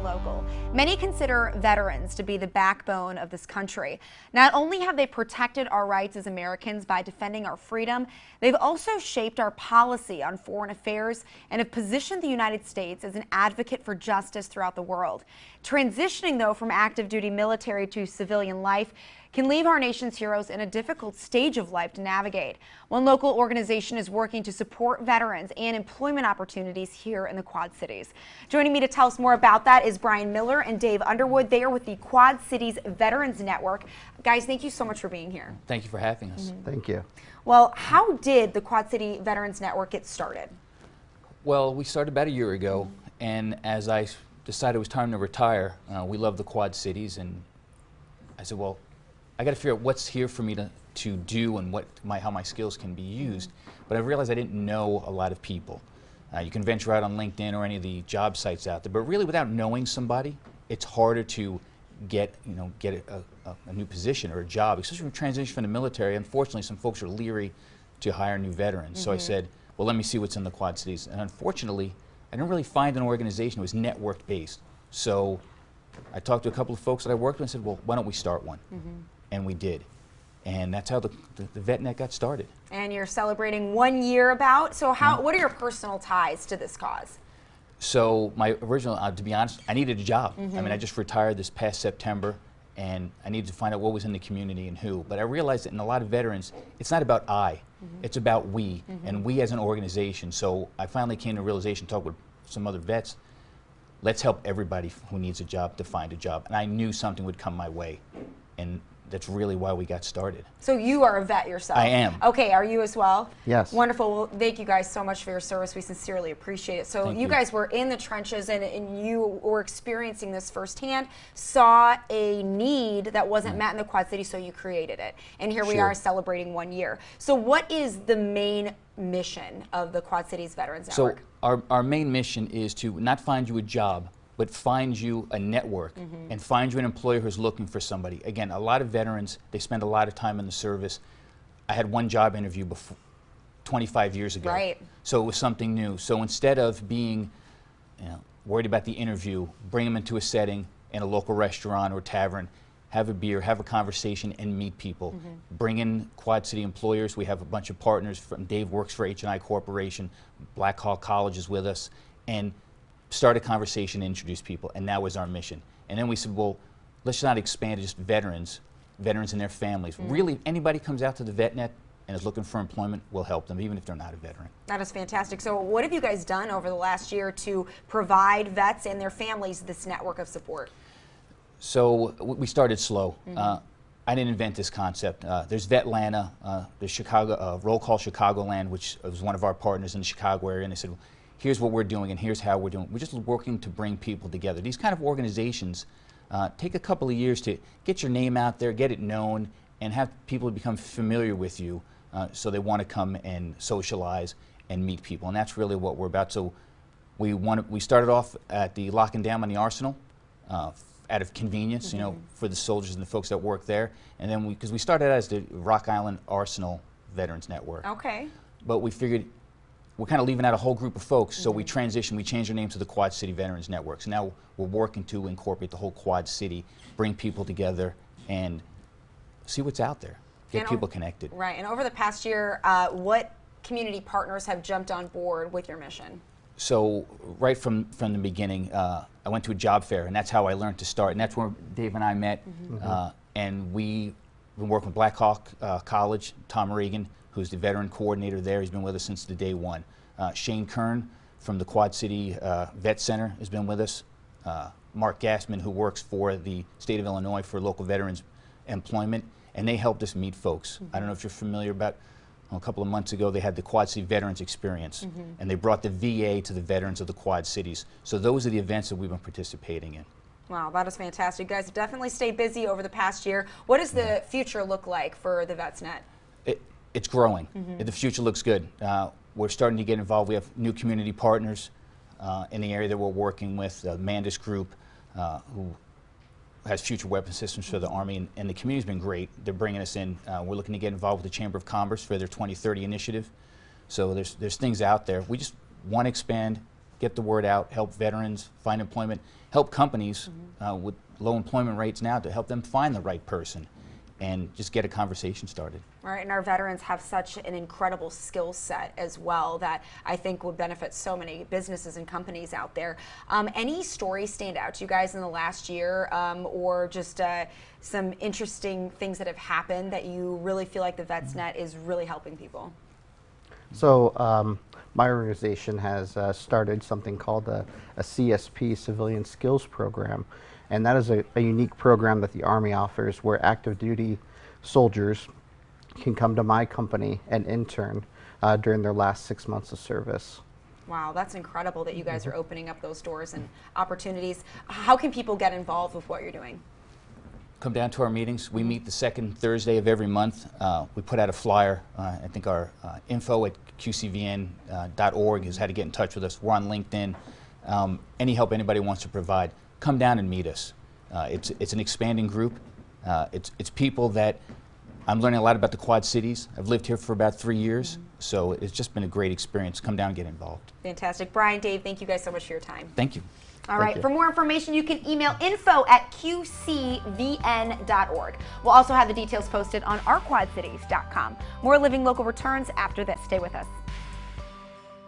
Staying local. Many consider veterans to be the backbone of this country. Not only have they protected our rights as Americans by defending our freedom, they've also shaped our policy on foreign affairs and have positioned the United States as an advocate for justice throughout the world. Transitioning, though, from active duty military to civilian life can leave our nation's heroes in a difficult stage of life to navigate. One local organization is working to support veterans and employment opportunities here in the Quad Cities. Joining me to tell us more about that is Bryan Miller and Dave Underwood. They are with the Quad Cities Veterans Network. Guys, thank you so much for being here. Thank you for having us. Thank you. Well, how did the Quad City Veterans Network get started? Well, we started about a year ago, and as I decided it was time to retire, we love the Quad Cities, and I said, well, I got to figure out what's here for me to do and how my skills can be used. But I realized I didn't know a lot of people. You can venture out on LinkedIn or any of the job sites out there, but really without knowing somebody, it's harder to get a new position or a job, especially when you transition from the military. Unfortunately, some folks are leery to hire new veterans. So I said, well, let me see what's in the Quad Cities. And unfortunately, I didn't really find an organization that was network based. So I talked to a couple of folks that I worked with and said, well, why don't we start one? And we did. And that's how the VetNet got started. And you're celebrating 1 year about. So what are your personal ties to this cause? So my original, to be honest, I needed a job. I mean, I just retired this past September, and I needed to find out what was in the community and who. But I realized that in a lot of veterans, it's not about I, it's about we, and we as an organization. So I finally came to a realization, talked with some other vets, let's help everybody who needs a job to find a job. And I knew something would come my way. And that's really why we got started. So you are a vet yourself? I am. Okay, are you as well? Yes. Wonderful. Well, thank you guys so much for your service. We sincerely appreciate it. So you guys were in the trenches and you were experiencing this firsthand, saw a need that wasn't met in the Quad Cities, so you created it. And here we are celebrating 1 year. So what is the main mission of the Quad Cities Veterans Network? So our main mission is to not find you a job, but find you a network and find you an employer who's looking for somebody. Again, a lot of veterans, they spend a lot of time in the service. I had one job interview before 25 years ago. Right. So it was something new. So instead of being worried about the interview, bring them into a setting in a local restaurant or tavern, have a beer, have a conversation, and meet people. Bring in Quad City employers. We have a bunch of partners. Dave works for H&I Corporation. Black Hawk College is with us. And start a conversation, introduce people, and that was our mission. And then we said, well, let's not expand to just veterans and their families. Really, anybody comes out to the VetNet and is looking for employment, we'll help them, even if they're not a veteran. That is fantastic. So what have you guys done over the last year to provide vets and their families this network of support? So we started slow. I didn't invent this concept. There's Vetlanta, there's Chicago, Roll Call Chicagoland, which was one of our partners in the Chicago area, and they said, here's what we're doing and here's how we're doing. We're just working to bring people together. These kind of organizations take a couple of years to get your name out there, get it known, and have people become familiar with you so they want to come and socialize and meet people. And that's really what we're about. So we started off at the Lock and Dam on the Arsenal out of convenience, for the soldiers and the folks that work there. And then because we started as the Rock Island Arsenal Veterans Network. Okay. But we figured we're kind of leaving out a whole group of folks, so we transitioned, we changed our name to the Quad City Veterans Network. So now we're working to incorporate the whole Quad City, bring people together, and see what's out there, get people connected. Right, and over the past year, what community partners have jumped on board with your mission? So right from the beginning, I went to a job fair, and that's how I learned to start, and that's where Dave and I met, and we've been working with Black Hawk College, Tom Regan, who's the veteran coordinator there. He's been with us since the day one. Shane Kern from the Quad City Vet Center has been with us. Mark Gassman, who works for the state of Illinois for local veterans employment, and they helped us meet folks. I don't know if you're familiar about, a couple of months ago they had the Quad City Veterans Experience, and they brought the VA to the veterans of the Quad Cities. So those are the events that we've been participating in. Wow, that is fantastic. You guys have definitely stayed busy over the past year. What does the future look like for the VetsNet? It's growing. The future looks good. We're starting to get involved. We have new community partners in the area that we're working with. The Mandis Group, who has future weapon systems for the Army, and the community's been great. They're bringing us in. We're looking to get involved with the Chamber of Commerce for their 2030 initiative. So there's things out there. We just want to expand get the word out, help veterans find employment, help companies with low employment rates now to help them find the right person, and just get a conversation started. All right, and our veterans have such an incredible skill set as well that I think would benefit so many businesses and companies out there. Any stories stand out to you guys in the last year, or just some interesting things that have happened that you really feel like the VetsNet is really helping people? So my organization has started something called a CSP, Civilian Skills Program, and that is a unique program that the Army offers where active duty soldiers can come to my company and intern during their last 6 months of service. Wow, that's incredible that you guys are opening up those doors and opportunities. How can people get involved with what you're doing? Come down to our meetings. We meet the second Thursday of every month. We put out a flyer. I think our info at qcvn.org is how to get in touch with us. We're on LinkedIn. Any help anybody wants to provide, come down and meet us. It's an expanding group. It's people that I'm learning a lot about the Quad Cities. I've lived here for about 3 years, so it's just been a great experience. Come down and get involved. Fantastic. Bryan, Dave, thank you guys so much for your time. Thank you. All right, for more information, you can email info@qcvn.org. We'll also have the details posted on ourquadcities.com. More Living Local returns after this. Stay with us.